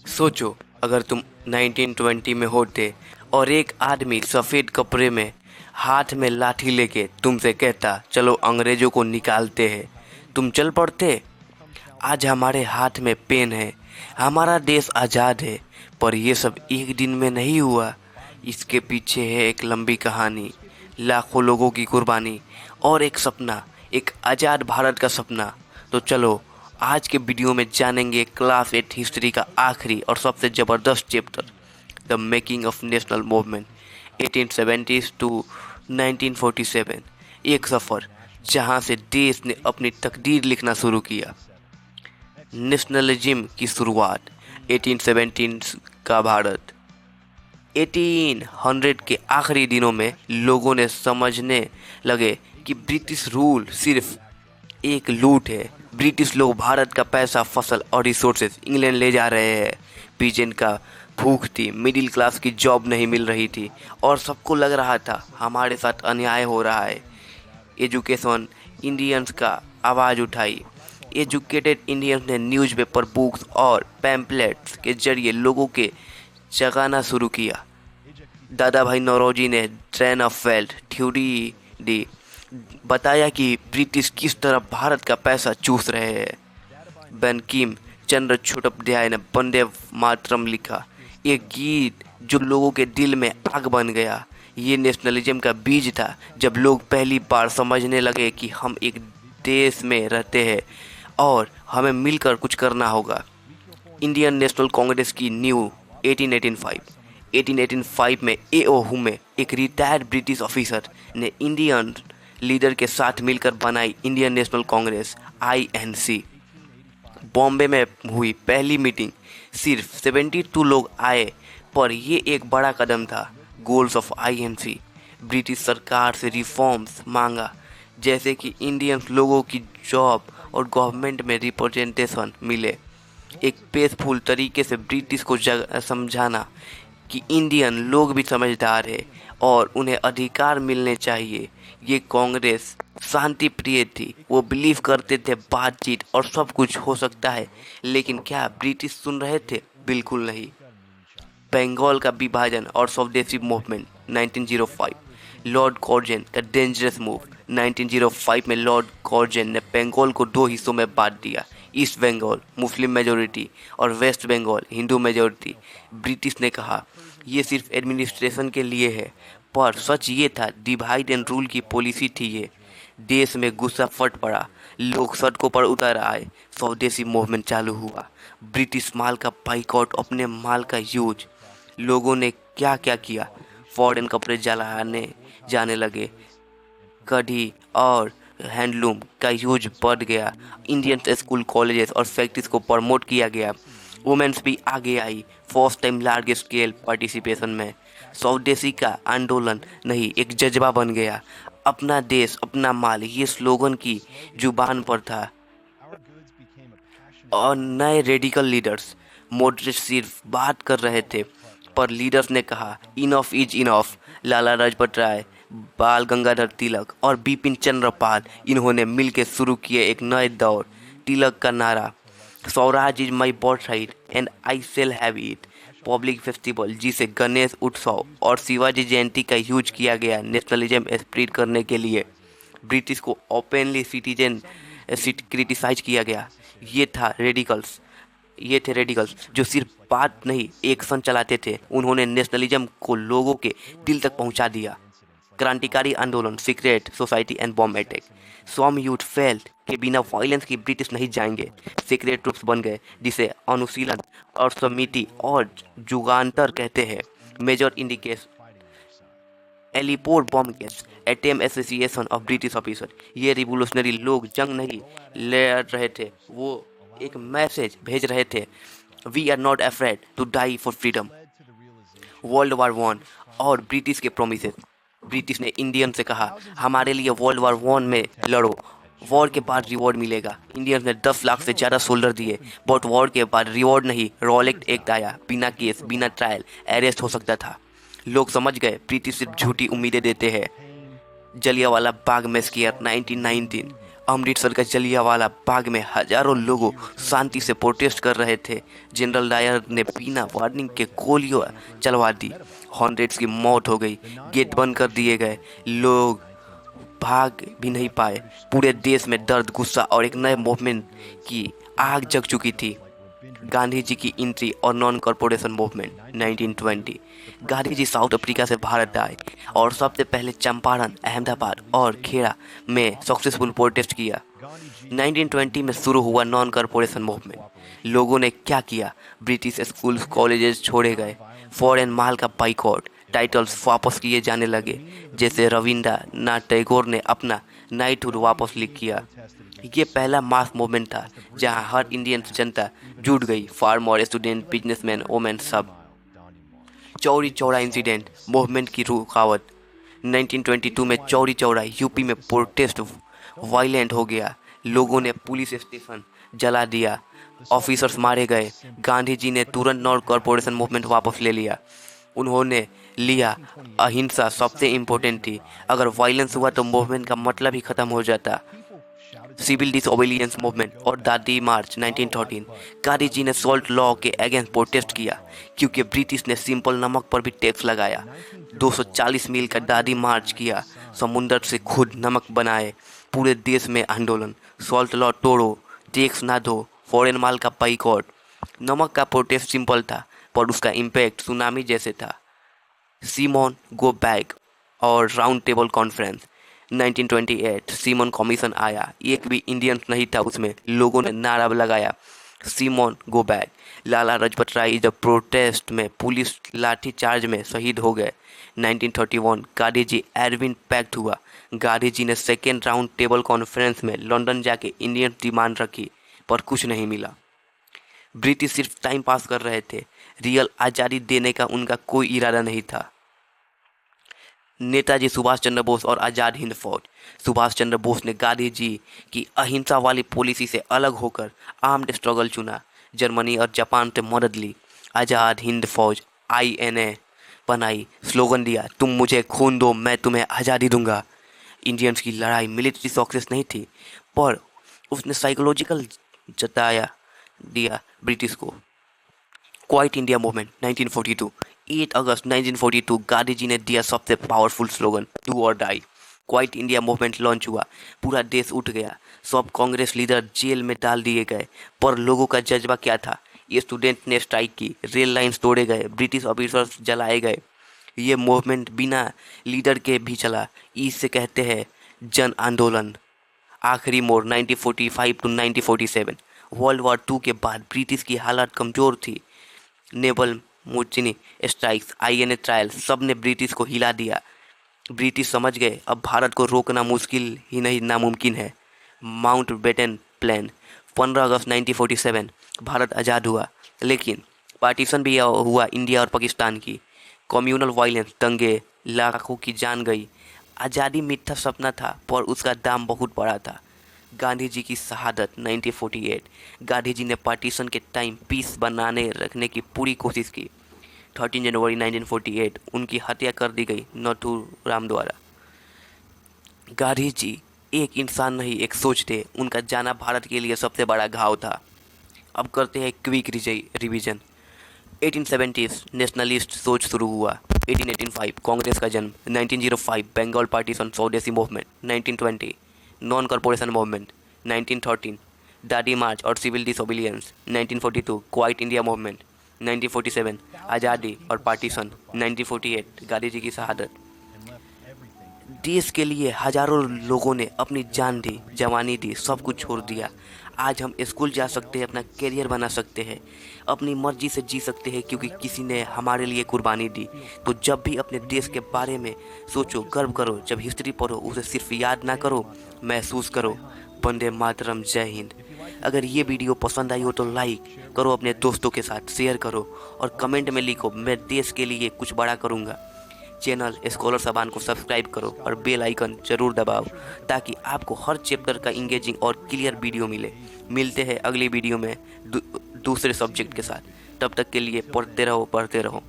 सोचो, अगर तुम 1920 में होते और एक आदमी सफ़ेद कपड़े में हाथ में लाठी लेके तुमसे कहता चलो अंग्रेज़ों को निकालते हैं, तुम चल पड़ते। आज हमारे हाथ में पेन है, हमारा देश आज़ाद है, पर ये सब एक दिन में नहीं हुआ। इसके पीछे है एक लंबी कहानी, लाखों लोगों की कुर्बानी और एक सपना, एक आज़ाद भारत का सपना। तो चलो आज के वीडियो में जानेंगे क्लास 8 हिस्ट्री का आखिरी और सबसे ज़बरदस्त chapter, the making of national movement 1870 to 1947। एक सफ़र जहां से देश ने अपनी तकदीर लिखना शुरू किया। नेशनलिज्म की शुरुआत 1817 का भारत। 1800 के आखिरी दिनों में लोगों ने समझने लगे कि ब्रिटिश रूल सिर्फ एक लूट है। ब्रिटिश लोग भारत का पैसा, फसल और रिसोर्सेज इंग्लैंड ले जा रहे हैं। पीजेंट का भूख थी, मिडिल क्लास की जॉब नहीं मिल रही थी और सबको लग रहा था हमारे साथ अन्याय हो रहा है। एजुकेशन इंडियंस का आवाज़ उठाई। एजुकेटेड इंडियंस ने न्यूज़पेपर, बुक्स और पैम्पलेट्स के जरिए लोगों के जगाना शुरू किया। दादा भाई नौरोजी ने ट्रेन ऑफ वेल्थ थ्योरी दी, बताया कि ब्रिटिश किस तरह भारत का पैसा चूस रहे हैं। बंकिम चंद्र चट्टोपाध्याय ने वंदे मातरम लिखा, एक गीत जो लोगों के दिल में आग बन गया। ये नेशनलिज्म का बीज था, जब लोग पहली बार समझने लगे कि हम एक देश में रहते हैं और हमें मिलकर कुछ करना होगा। इंडियन नेशनल कांग्रेस की न्यू 1885 में A.O. हुमे, एक रिटायर्ड ब्रिटिश ऑफिसर, ने इंडियन लीडर के साथ मिलकर बनाई Indian national Congress INC। Bombay में हुई पहली मीटिंग, सिर्फ 72 लोग आए, पर ये एक बड़ा कदम था। गोल्स ऑफ INC, ब्रिटिश सरकार से रिफॉर्म्स मांगा, जैसे कि इंडियन लोगों की जॉब और गवर्नमेंट में रिप्रेजेंटेशन मिले। एक पेसफुल तरीके से ब्रिटिश को समझाना कि इंडियन लोग भी समझदार है और उन्हें अधिकार मिलने चाहिए। ये कांग्रेस शांति प्रिय थी, वो बिलीव करते थे बातचीत और सब कुछ हो सकता है, लेकिन क्या ब्रिटिश सुन रहे थे? बिल्कुल नहीं। बंगाल का विभाजन और स्वदेशी मूवमेंट 1905। लॉर्ड कॉर्जन का डेंजरस मूव 1905 में लॉर्ड कॉर्जन ने बंगाल को दो हिस्सों में बांट दिया, ईस्ट बंगाल मुस्लिम मेजोरिटी और west Bengal Hindu majority. British ने कहा ये सिर्फ एडमिनिस्ट्रेशन के लिए है, पर सच ये था डिवाइड एंड रूल की पॉलिसी थी ये। देश में गुस्सा फट पड़ा, लोग सड़कों पर उतर आए, स्वदेशी मूवमेंट चालू हुआ। ब्रिटिश माल का बाइकआउट, अपने माल का यूज। लोगों ने क्या क्या किया, फॉरेन कपड़े जलाने जाने लगे, कढ़ी और हैंडलूम का यूज बढ़ गया। इंडियन स्कूल, कॉलेजेस और फैक्ट्रीज को प्रमोट किया गया। वुमेन्स भी आगे आई, first time large scale participation में। स्वदेशी का आंदोलन नहीं, एक जज्बा बन गया। अपना देश अपना माल, ये स्लोगन की जुबान पर था। और नए रेडिकल लीडर्स, मॉडरेट सिर्फ बात कर रहे थे, पर लीडर्स ने कहा enough is enough. Lala Lajpat Rai, बाल गंगाधर तिलक और बिपिन चंद्र पाल, इन्होंने मिलकर शुरू किए एक नए दौर। तिलक का नारा, Swaraj is my birth right and I shall have it. Public festival, जिसे गणेश उत्सव और शिवाजी जयंती का यूज किया गया नेशनलिज्म स्प्रेड करने के लिए। ब्रिटिश को ओपनली सिटीजन क्रिटिसाइज किया गया। ये थे रेडिकल्स जो सिर्फ बात नहीं, एक्शन चलाते थे। उन्होंने नेशनलिज्म को लोगों के दिल तक पहुंचा दिया। क्रांतिकारी आंदोलन, secret society and bomb attack. Some youth felt के बिना वायलेंस की ब्रिटिश नहीं जाएंगे। सीक्रेट ट्रूप्स बन गए, जिसे अनुशीलन और समिति और जुगांतर कहते हैं। Major indication, Alipore bomb case, ATM association of British officer. ये रिवोल्यूशनरी लोग जंग नहीं लड़ रहे थे, वो एक मैसेज भेज रहे थे, we are not afraid to die for freedom. World war one और ब्रिटिश के प्रोमिसेस। ब्रिटिश ने इंडियन से कहा हमारे लिए वर्ल्ड वार वन में लड़ो, वॉर के बाद रिवॉर्ड मिलेगा। इंडियंस ने 10 लाख से ज़्यादा सोल्डर दिए, बट वॉर के बाद रिवॉर्ड नहीं, रॉलेक्ट एक्ट आया। बिना केस, बिना ट्रायल अरेस्ट हो सकता था। लोग समझ गए ब्रिटिश सिर्फ झूठी उम्मीदें देते हैं। जलियांवाला बाग मैसेकर 1919, अमृतसर का जलियांवाला बाग में हजारों लोगों शांति से प्रोटेस्ट कर रहे थे। जनरल डायर ने बिना वार्निंग के गोलियां चलवा दी। हंड्रेड्स की मौत हो गई। गेट बंद कर दिए गए। लोग भाग भी नहीं पाए। पूरे देश में दर्द, गुस्सा और एक नए मूवमेंट की आग जग चुकी थी। गांधी जी की एंट्री और non corporation movement 1920। Gandhi ji south Africa से भारत आए और सबसे पहले चंपारण, अहमदाबाद और खेड़ा में सक्सेसफुल प्रोटेस्ट किया। 1920 में शुरू हुआ नॉन कॉरपोरेशन मूवमेंट। लोगों ने क्या किया? ब्रिटिश स्कूल कॉलेजेस छोड़े गए। फॉरेन माल का बाइकआउट। टाइटल्स वापस किए जाने लगे, जैसे रविंद्रनाथ टैगोर ने अपना नाइटहुड वापस लिख किया। ये पहला मास मूवमेंट था जहां हर इंडियन जनता जुट गई। फार्मर, स्टूडेंट, बिजनेसमैन, वोमेन, सब। चौरी चौरा इंसिडेंट, मूवमेंट की रुकावट। 1922 में चौरी चौरा यूपी में प्रोटेस्ट वायलेंट हो गया। लोगों ने पुलिस स्टेशन जला दिया। ऑफिसर्स मारे गए। गांधी जी ने तुरंत नॉन कॉरपोरेशन मूवमेंट वापस ले लिया। उन्होंने लिया अहिंसा सबसे इम्पोर्टेंट थी। अगर वायलेंस हुआ तो मूवमेंट का मतलब ही खत्म हो जाता। सिविल डिसोबीडियंस मूवमेंट और दांडी मार्च 1913। गांधी जी ने सॉल्ट लॉ के अगेंस्ट प्रोटेस्ट किया क्योंकि ब्रिटिश ने सिंपल नमक पर भी टैक्स लगाया। 240 मील का दांडी मार्च किया। समुद्र से खुद नमक बनाए। पूरे देश में आंदोलन। सॉल्ट लॉ तोड़ो, टैक्स ना दो, फॉरेन माल का बाइकआउट। नमक का प्रोटेस्ट सिंपल था पर उसका इम्पैक्ट सुनामी जैसे था। सिमोन गो बैक और round table conference 1928। Simon commission आया। एक भी इंडियन नहीं था उसमें। लोगों ने नारा लगाया, Simone go back. Lala Lajpat Rai जब प्रोटेस्ट में पुलिस लाठी चार्ज में शहीद हो गए। 1931 गांधी जी एरविन पैक्ट हुआ। गांधी जी ने सेकेंड राउंड टेबल कॉन्फ्रेंस में लंदन जाके इंडियन डिमांड रखी पर कुछ नहीं मिला। ब्रिटिश सिर्फ टाइम पास कर रहे थे। रियल आज़ादी देने का उनका कोई इरादा नहीं था। नेताजी सुभाष चंद्र बोस और आज़ाद हिंद फौज। सुभाष चंद्र बोस ने गांधी जी की अहिंसा वाली पॉलिसी से अलग होकर आर्म्ड स्ट्रगल चुना। जर्मनी और जापान से मदद ली। आज़ाद हिंद फौज INA बनाई। स्लोगन दिया, तुम मुझे खून दो मैं तुम्हें आज़ादी दूंगा। इंडियंस की लड़ाई मिलिट्री सक्सेस नहीं थी पर उसने साइकोलॉजिकल जताया दिया ब्रिटिश को। Quit India movement 1942। 8 अगस्त 1942 गांधी जी ने दिया सबसे पावरफुल स्लोगन, डू और die. Quit India movement launch हुआ। पूरा देश उठ गया। सब कांग्रेस लीडर जेल में डाल दिए गए पर लोगों का जज्बा क्या था? ये स्टूडेंट ने स्ट्राइक की। रेल लाइन्स तोड़े गए। ब्रिटिश ऑफिसर्स जलाए गए। ये मूवमेंट बिना लीडर के भी चला। इससे कहते हैं जन आंदोलन। आखिरी मोड़ 1945 टू 1947। वर्ल्ड वॉर 2 के बाद ब्रिटिश की हालत कमज़ोर थी। नेवल मुचिनी स्ट्राइक्स, INA ट्रायल, सब ने ब्रिटिश को हिला दिया। ब्रिटिश समझ गए अब भारत को रोकना मुश्किल ही नहीं नामुमकिन है। माउंट बेटन प्लान 15 अगस्त 1947 भारत आज़ाद हुआ। लेकिन पार्टीशन भी हुआ इंडिया और पाकिस्तान की। कम्युनल वायलेंस, दंगे, लाखों की जान गई। आज़ादी मीठा सपना था पर उसका दाम बहुत बड़ा था। गांधी जी की शहादत 1948। गांधी जी ने पार्टीशन के टाइम पीस बनाने रखने की पूरी कोशिश की। 13 जनवरी 1948 उनकी हत्या कर दी गई नथुराम द्वारा। गांधी जी एक इंसान नहीं एक सोच थे। उनका जाना भारत के लिए सबसे बड़ा घाव था। अब करते हैं क्विक रिवीजन। 1870 नेशनलिस्ट सोच शुरू हुआ। 1885 कांग्रेस का जन्म। 1905 Bengal partition swadeshi movement. 1920 non corporation movement. 1913 Dandi march और civil disobedience. 1942 quit India movement. 1947 आज़ादी और पार्टीशन। 1948 गांधी जी की शहादत। देश के लिए हजारों लोगों ने अपनी जान दी, जवानी दी, सब कुछ छोड़ दिया। आज हम स्कूल जा सकते हैं, अपना करियर बना सकते हैं, अपनी मर्जी से जी सकते हैं क्योंकि किसी ने हमारे लिए कुर्बानी दी। तो जब भी अपने देश के बारे में सोचो, गर्व करो। जब हिस्ट्री पढ़ो उसे सिर्फ याद ना करो, महसूस करो। वंदे मातरम, जय हिंद। अगर ये वीडियो पसंद आई हो तो लाइक करो, अपने दोस्तों के साथ शेयर करो और कमेंट में लिखो मैं देश के लिए कुछ बड़ा करूँगा। चैनल स्कॉलर साबान को सब्सक्राइब करो और बेल आइकन जरूर दबाओ ताकि आपको हर चैप्टर का इंगेजिंग और क्लियर वीडियो मिले। मिलते हैं अगली वीडियो में दूसरे सब्जेक्ट के साथ। तब तक के लिए पढ़ते रहो, पढ़ते रहो।